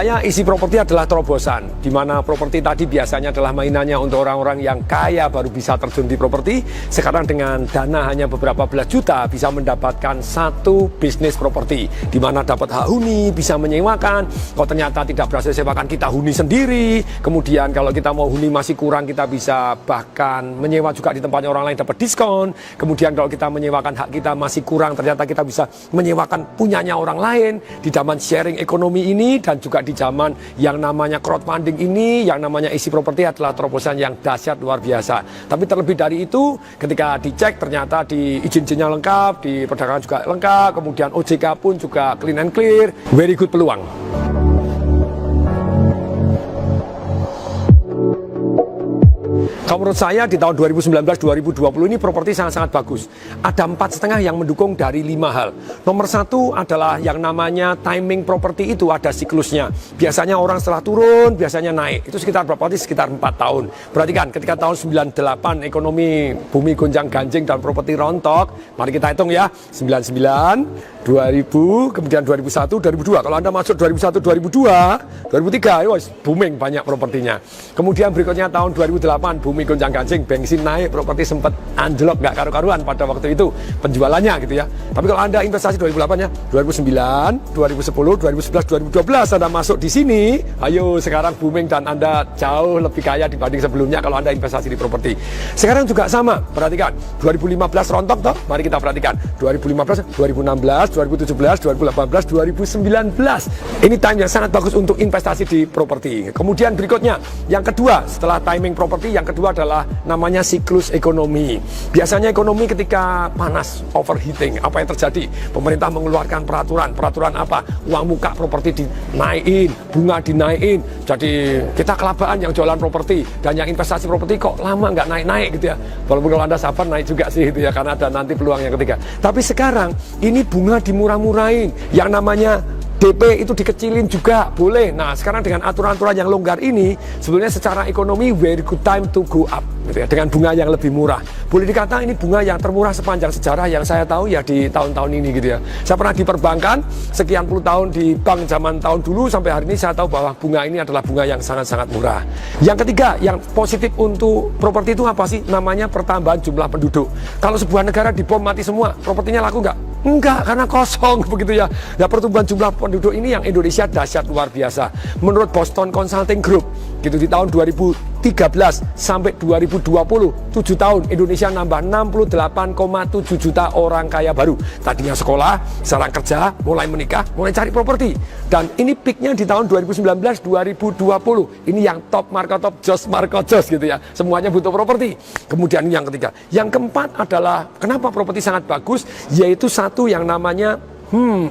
saya isi properti adalah terobosan, di mana properti tadi biasanya adalah mainannya untuk orang-orang yang kaya baru bisa terjun di properti. Sekarang dengan dana hanya beberapa belas juta bisa mendapatkan satu bisnis properti, di mana dapat hak huni, bisa menyewakan. Kalau ternyata tidak berhasil sewakan, kita huni sendiri. Kemudian kalau kita mau huni masih kurang, kita bisa bahkan menyewa juga di tempatnya orang lain dapat diskon. Kemudian kalau kita menyewakan hak kita masih kurang, ternyata kita bisa menyewakan punyanya orang lain. Di zaman sharing ekonomi ini dan juga di zaman yang namanya crowdfunding ini, yang namanya isi properti adalah terobosan yang dahsyat luar biasa. Tapi terlebih dari itu, ketika dicek ternyata di izin-izinnya lengkap, di perdagangan juga lengkap, kemudian OJK pun juga clean and clear, very good peluang. Kalau menurut saya di tahun 2019-2020 ini properti sangat-sangat bagus. Ada 4,5 yang mendukung dari 5 hal. Nomor 1 adalah yang namanya timing properti itu ada siklusnya. Biasanya orang setelah turun, biasanya naik. Itu sekitar berapa? Sekitar 4 tahun. Perhatikan, ketika tahun 98 ekonomi bumi gonjang-ganjing dan properti rontok, mari kita hitung ya, 99, 2000, kemudian 2001, 2002. Kalau Anda masuk 2001, 2002, 2003, booming banyak propertinya. Kemudian berikutnya tahun 2008, bumi gonjang-ganjing, bensin naik, properti sempat anjlok, nggak karu-karuan pada waktu itu penjualannya gitu ya. Tapi kalau Anda investasi 2008 ya, 2009, 2010, 2011, 2012 Anda masuk di sini, ayo sekarang booming dan Anda jauh lebih kaya dibanding sebelumnya kalau Anda investasi di properti. Sekarang juga sama, perhatikan, 2015 rontok toh, mari kita perhatikan, 2015, 2016, 2017, 2018, 2019. Ini time yang sangat bagus untuk investasi di properti. Kemudian berikutnya, yang kedua setelah timing properti, yang kedua adalah namanya siklus ekonomi. Biasanya ekonomi ketika panas, overheating, apa yang terjadi? Pemerintah mengeluarkan peraturan apa? Uang muka properti dinaikin, bunga dinaikin. Jadi kita kelabaan yang jualan properti dan yang investasi properti kok lama nggak naik-naik gitu ya. Walaupun kalau Anda sabar naik juga sih gitu ya, karena ada nanti peluang yang ketiga. Tapi sekarang ini bunga dimurah-murahin, yang namanya DP itu dikecilin juga boleh. Nah sekarang dengan aturan-aturan yang longgar ini, sebenarnya secara ekonomi very good time to go up gitu ya, dengan bunga yang lebih murah. Boleh dikata ini bunga yang termurah sepanjang sejarah yang saya tahu ya di tahun-tahun ini gitu ya. Saya pernah di perbankan sekian puluh tahun di bank zaman tahun dulu sampai hari ini, saya tahu bahwa bunga ini adalah bunga yang sangat-sangat murah. Yang ketiga yang positif untuk properti itu apa sih? Namanya pertambahan jumlah penduduk. Kalau sebuah negara dibom mati semua, propertinya laku nggak? Enggak, karena kosong begitu ya. Nah pertumbuhan jumlah penduduk ini yang Indonesia dahsyat luar biasa. Menurut Boston Consulting Group, gitu di tahun 2013 sampai 2020, 7 tahun Indonesia nambah 68,7 juta orang kaya baru. Tadinya sekolah, sekarang kerja, mulai menikah, mulai cari properti. Dan ini peaknya di tahun 2019-2020. Ini yang top market top jos gitu ya. Semuanya butuh properti. Kemudian yang ketiga, yang keempat adalah kenapa properti sangat bagus, yaitu satu yang namanya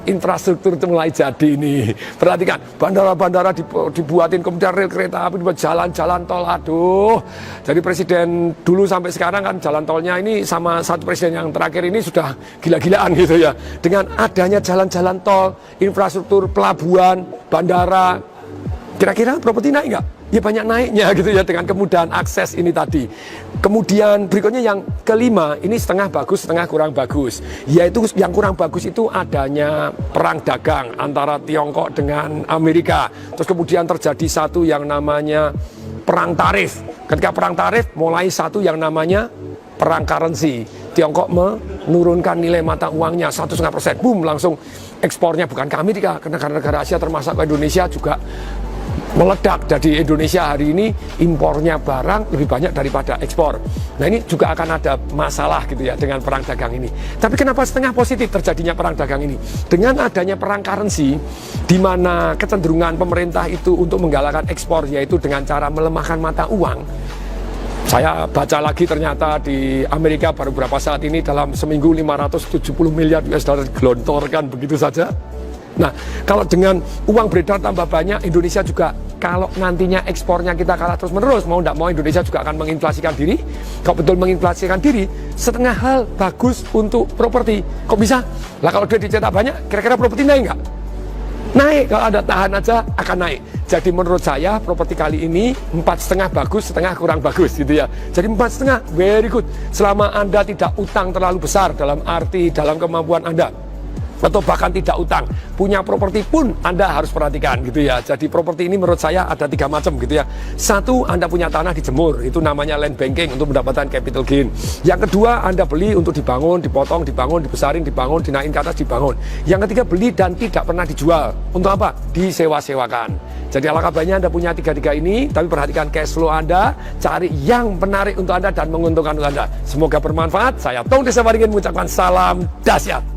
infrastruktur itu mulai jadi ini. Perhatikan, bandara-bandara dibuatin, kemudian rel kereta api, jalan-jalan tol, aduh. Jadi presiden dulu sampai sekarang kan jalan tolnya ini sama satu presiden yang terakhir ini sudah gila-gilaan gitu ya. Dengan adanya jalan-jalan tol, infrastruktur pelabuhan, bandara, kira-kira properti naik nggak? Ya banyak naiknya gitu ya dengan kemudahan akses ini tadi. Kemudian berikutnya yang kelima, ini setengah bagus, setengah kurang bagus. Yaitu yang kurang bagus itu adanya perang dagang antara Tiongkok dengan Amerika. Terus kemudian terjadi satu yang namanya perang tarif. Ketika perang tarif mulai satu yang namanya perang currency. Tiongkok menurunkan nilai mata uangnya 1,5%. Boom, langsung ekspornya bukan ke Amerika, ke negara-negara Asia termasuk ke Indonesia juga meledak. Jadi Indonesia hari ini impornya barang lebih banyak daripada ekspor. Nah ini juga akan ada masalah gitu ya dengan perang dagang ini. Tapi kenapa setengah positif terjadinya perang dagang ini? Dengan adanya perang currency, di mana kecenderungan pemerintah itu untuk menggalakkan ekspor, yaitu dengan cara melemahkan mata uang. Saya baca lagi ternyata di Amerika baru beberapa saat ini dalam seminggu 570 miliar US dollar gelontorkan begitu saja. Nah, kalau dengan uang beredar tambah banyak, Indonesia juga kalau nantinya ekspornya kita kalah terus-menerus, mau tidak mau Indonesia juga akan menginflasikan diri. Kalau betul menginflasikan diri, setengah hal bagus untuk properti. Kok bisa? Lah kalau dia dicetak banyak, kira-kira properti naik nggak? Naik, kalau ada tahan aja akan naik. Jadi menurut saya properti kali ini 4,5 bagus, setengah kurang bagus gitu ya. Jadi 4,5 very good. Selama Anda tidak utang terlalu besar dalam arti dalam kemampuan Anda atau bahkan tidak utang. Punya properti pun Anda harus perhatikan gitu ya. Jadi properti ini menurut saya ada 3 macam gitu ya. Satu, Anda punya tanah dijemur, itu namanya land banking untuk mendapatkan capital gain. Yang kedua, Anda beli untuk dibangun, dipotong, dibangun, dibesarin, dibangun, dinaikin ke atas, dibangun. Yang ketiga, beli dan tidak pernah dijual. Untuk apa? Disewa-sewakan. Jadi alangkah baiknya Anda punya 3 ini, tapi perhatikan cash flow Anda, cari yang menarik untuk Anda dan menguntungkan untuk Anda. Semoga bermanfaat. Saya Tung Desa Waringin mengucapkan salam dahsyat.